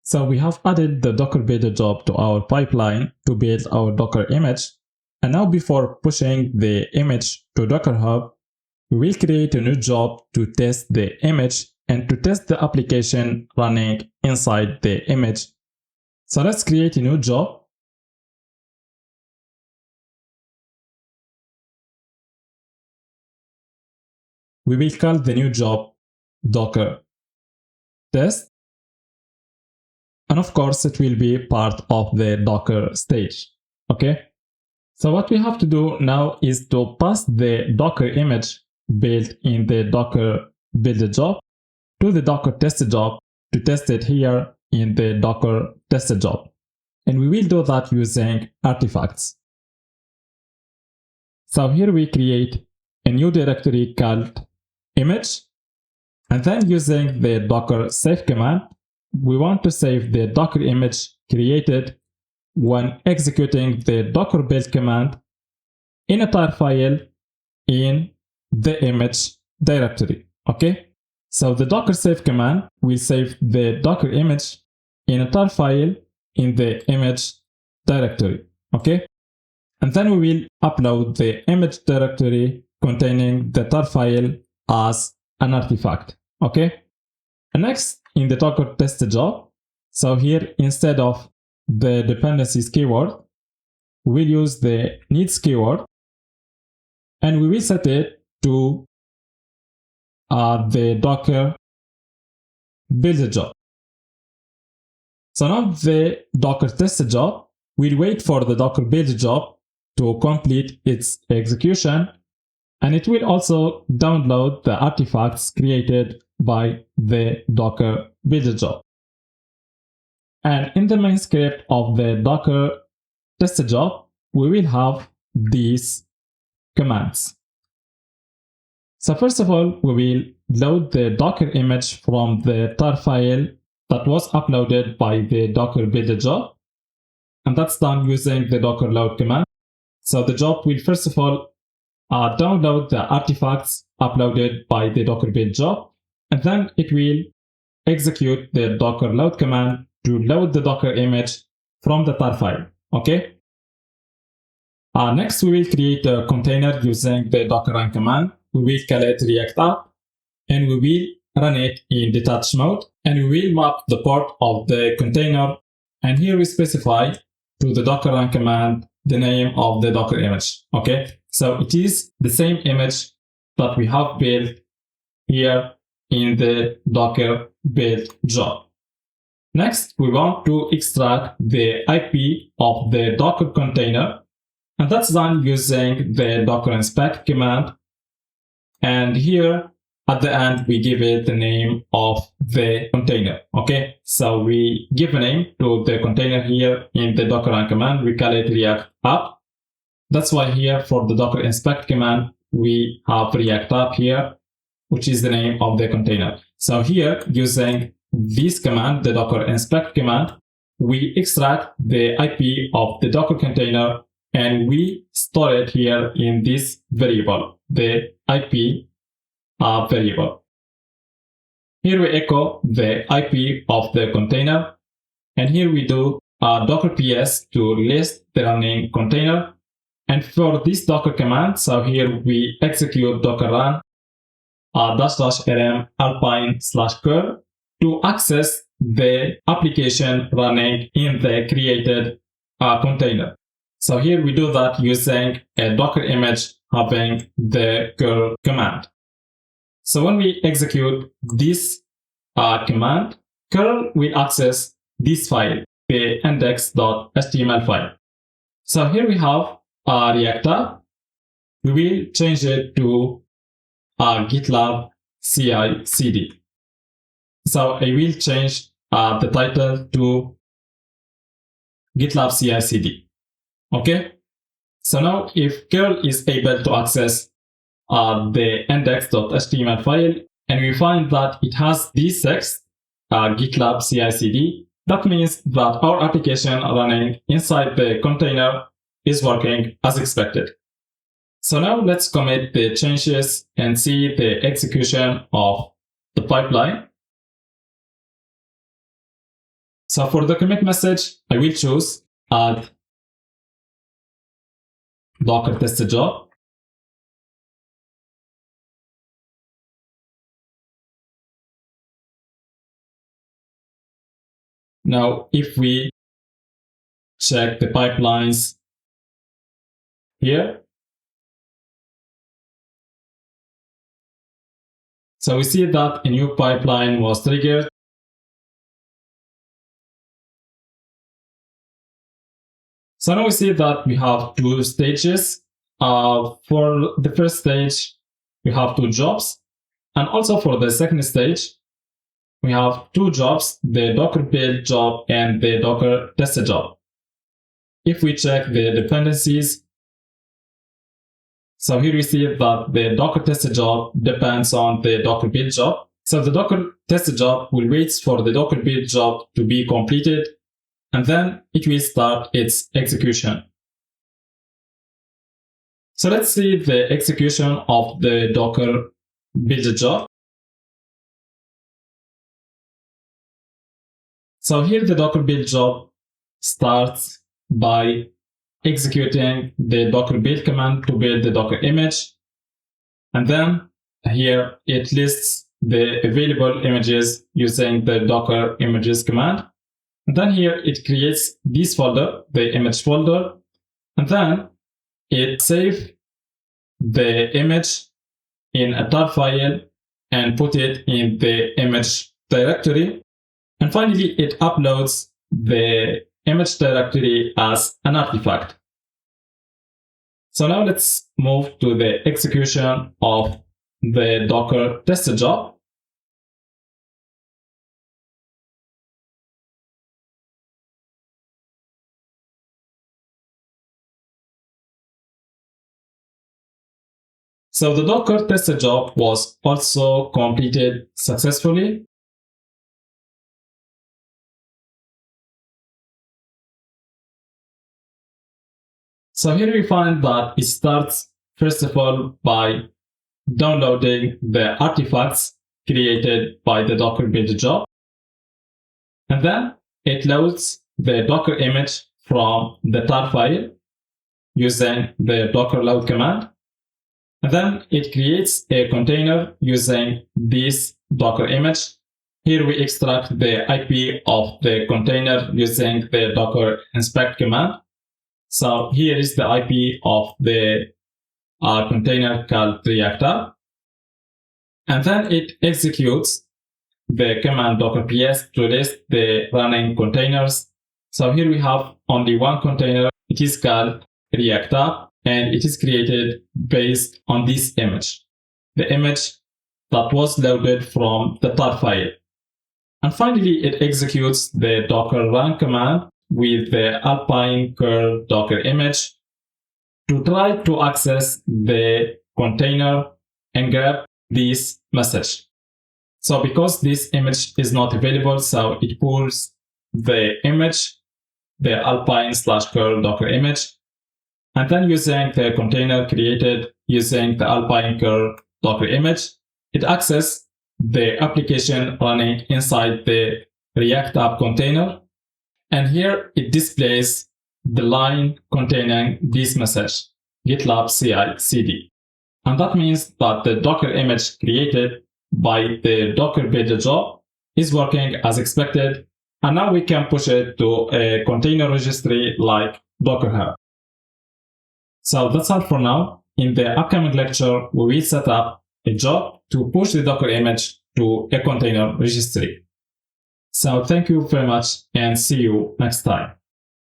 So we have added the Docker builder job to our pipeline to build our Docker image. And now before pushing the image to Docker Hub, we will create a new job to test the image and to test the application running inside the image. So let's create a new job. We will call the new job Docker test. And of course, it will be part of the Docker stage. Okay. So what we have to do now is to pass the Docker image built in the Docker builder job to the Docker test job to test it here in the Docker test job. And we will do that using artifacts. So here we create a new directory called image. And then using the Docker save command, we want to save the Docker image created when executing the Docker build command in a tar file in the image directory. Okay, so the Docker save command will save the Docker image in a tar file in the image directory. Okay, and then we will upload the image directory containing the tar file as an artifact. Okay, and next in the Docker test job, so here instead of the dependencies keyword, we'll use the needs keyword and we will set it to the Docker builder job. So now the Docker test job will wait for the Docker builder job to complete its execution, and it will also download the artifacts created by the Docker builder job. And in the main script of the Docker test job, we will have these commands. So first of all, we will load the Docker image from the tar file that was uploaded by the Docker builder job. And that's done using the Docker load command. So the job will first of all download the artifacts uploaded by the Docker build job, and then it will execute the Docker load command to load the Docker image from the tar file. Okay. Next, we will create a container using the Docker run command. We will call it React app, and we will run it in detached mode, and we will map the port of the container. And here we specify to the Docker run command the name of the Docker image. Okay, so it is the same image that we have built here in the Docker build job. Next, we want to extract the IP of the Docker container, and that's done using the Docker inspect command. And here at the end, we give it the name of the container. Okay, so we give a name to the container here in the Docker run command. We call it React app. That's why here for the Docker inspect command, we have React app here, which is the name of the container. So here using this command, the Docker inspect command, we extract the IP of the Docker container and we store it here in this variable, the IP variable. Here we echo the IP of the container, and here we do Docker PS to list the running container. And for this Docker command, so here we execute docker run --rm alpine/curl to access the application running in the created container. So here we do that using a Docker image having the curl command. So when we execute this command, curl will access this file, the index.html file. So here we have React app. We will change it to Gitlab CI CD. So I will change the title to Gitlab CI CD. Okay. So now if curl is able to access the index.html file and we find that it has this text, Gitlab CI CD, that means that our application running inside the container is working as expected. So now let's commit the changes and see the execution of the pipeline. So for the commit message, I will choose add Docker test job. Now, if we check the pipelines here, so we see that a new pipeline was triggered. So now we see that we have two stages. For the first stage, we have two jobs. And also for the second stage, we have two jobs, the Docker build job and the Docker test job. If we check the dependencies, so here we see that the Docker test job depends on the Docker build job. So the Docker test job will wait for the Docker build job to be completed, and then it will start its execution. So let's see the execution of the Docker build job. So here the Docker build job starts by executing the Docker build command to build the Docker image. And then here it lists the available images using the Docker images command. And then here it creates this folder, the image folder. And then it saves the image in a tar file and put it in the image directory. And finally, it uploads the image directory as an artifact. So now let's move to the execution of the Docker test job. So the Docker test job was also completed successfully. So here we find that it starts first of all by downloading the artifacts created by the Docker build job. And then it loads the Docker image from the tar file using the docker load command. And then it creates a container using this Docker image. Here we extract the IP of the container using the docker inspect command. So here is the IP of the container called reactor. And then it executes the command docker ps to list the running containers. So here we have only one container. It is called reactor, and it is created based on this image, the image that was loaded from the tar file. And finally, it executes the docker run command with the alpine curl docker image to try to access the container and grab this message. So because this image is not available, so it pulls the image, the alpine/curl docker image, and then using the container created using the alpine curl docker image, it accesses the application running inside the React app container. And here it displays the line containing this message, Gitlab CI CD. And that means that the Docker image created by the Docker build job is working as expected. And now we can push it to a container registry like Docker Hub. So that's all for now. In the upcoming lecture, we will set up a job to push the Docker image to a container registry. So thank you very much and see you next time.